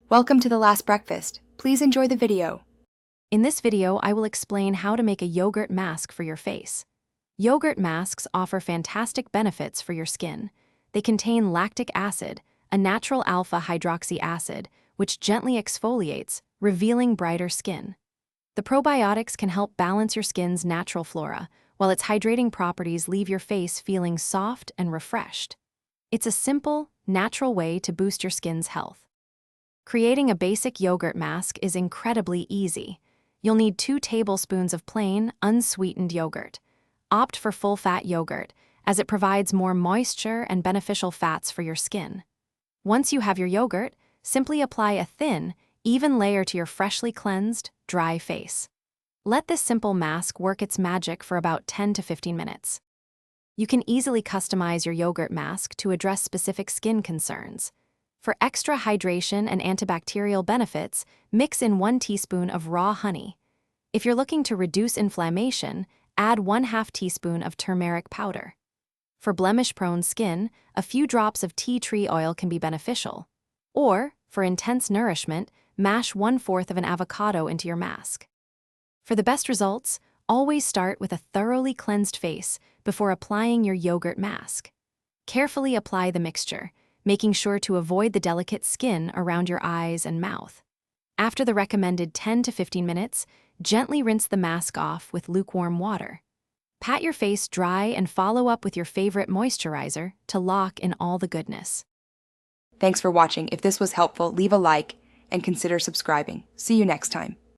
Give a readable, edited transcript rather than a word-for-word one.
Welcome to the last breakfast. Please enjoy the video. In this video, I will explain how to make a yogurt mask for your face. Yogurt masks offer fantastic benefits for your skin. They contain lactic acid, a natural alpha hydroxy acid, which gently exfoliates, revealing brighter skin. The probiotics can help balance your skin's natural flora, while its hydrating properties leave your face feeling soft and refreshed. It's a simple, natural way to boost your skin's health. Creating a basic yogurt mask is incredibly easy. You'll need 2 tablespoons of plain, unsweetened yogurt. Opt for full-fat yogurt, as it provides more moisture and beneficial fats for your skin. Once you have your yogurt, simply apply a thin, even layer to your freshly cleansed, dry face. Let this simple mask work its magic for about 10 to 15 minutes. You can easily customize your yogurt mask to address specific skin concerns. For extra hydration and antibacterial benefits, mix in 1 teaspoon of raw honey. If you're looking to reduce inflammation, add 1/2 teaspoon of turmeric powder. For blemish-prone skin, a few drops of tea tree oil can be beneficial. Or, for intense nourishment, mash 1/4 of an avocado into your mask. For the best results, always start with a thoroughly cleansed face before applying your yogurt mask. Carefully apply the mixture, making sure to avoid the delicate skin around your eyes and mouth. After the recommended 10 to 15 minutes, gently rinse the mask off with lukewarm water. Pat your face dry and follow up with your favorite moisturizer to lock in all the goodness. Thanks for watching. If this was helpful, leave a like and consider subscribing. See you next time.